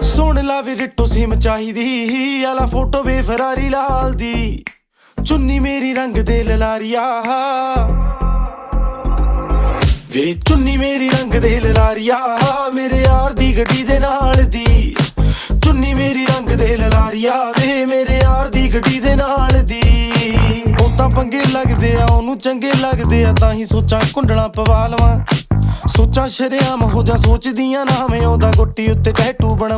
ਸੁਣ ਲਾ ਵੀ ਰਿੱਟੋ ਸਿਮ ਚਾਹੀਦੀ ਆਲਾ ਫੋਟੋ ਵੇ ਫਰਾਰੀ ਲਾਲ ਦੀ ਚੁੰਨੀ ਮੇਰੀ ਰੰਗ ਦੇ ਲਲਾਰੀਆ ਵੇ ਚੁੰਨੀ ਮੇਰੀ ਰੰਗ ਦੇ ਲਲਾਰੀਆ ਮੇਰੇ ਯਾਰ ਦੀ ਗੱਡੀ ਦੇ ਨਾਲ ਦੀ ਚੁੰਨੀ ਮੇਰੀ ਰੰਗ ਦੇ ਲਲਾਰੀਆ ਵੇ ਮੇਰੇ ਯਾਰ ਦੀ ਗੱਡੀ ਦੇ ਨਾਲ ਦੀ ਉਹ ਤਾਂ ਪੰਗੇ ਲੱਗਦੇ ਆ ਉਹਨੂੰ ਚੰਗੇ ਲੱਗਦੇ ਆ ਤਾਂ ਹੀ ਸੋਚਾਂ ਕੁੰਡਲਾਂ ਪਵਾ ਲਵਾਂ ਸੋਚਾਂ ਸ਼ਰੇਆਮ ਹੋ ਜਾ ਸੋਚਦੀਆਂ ਨਾ ਮੈਂ ਉਹਦਾ ਗੁੱਟੀ ਉੱਤੇ ਟੈਟੂ ਬਣਾ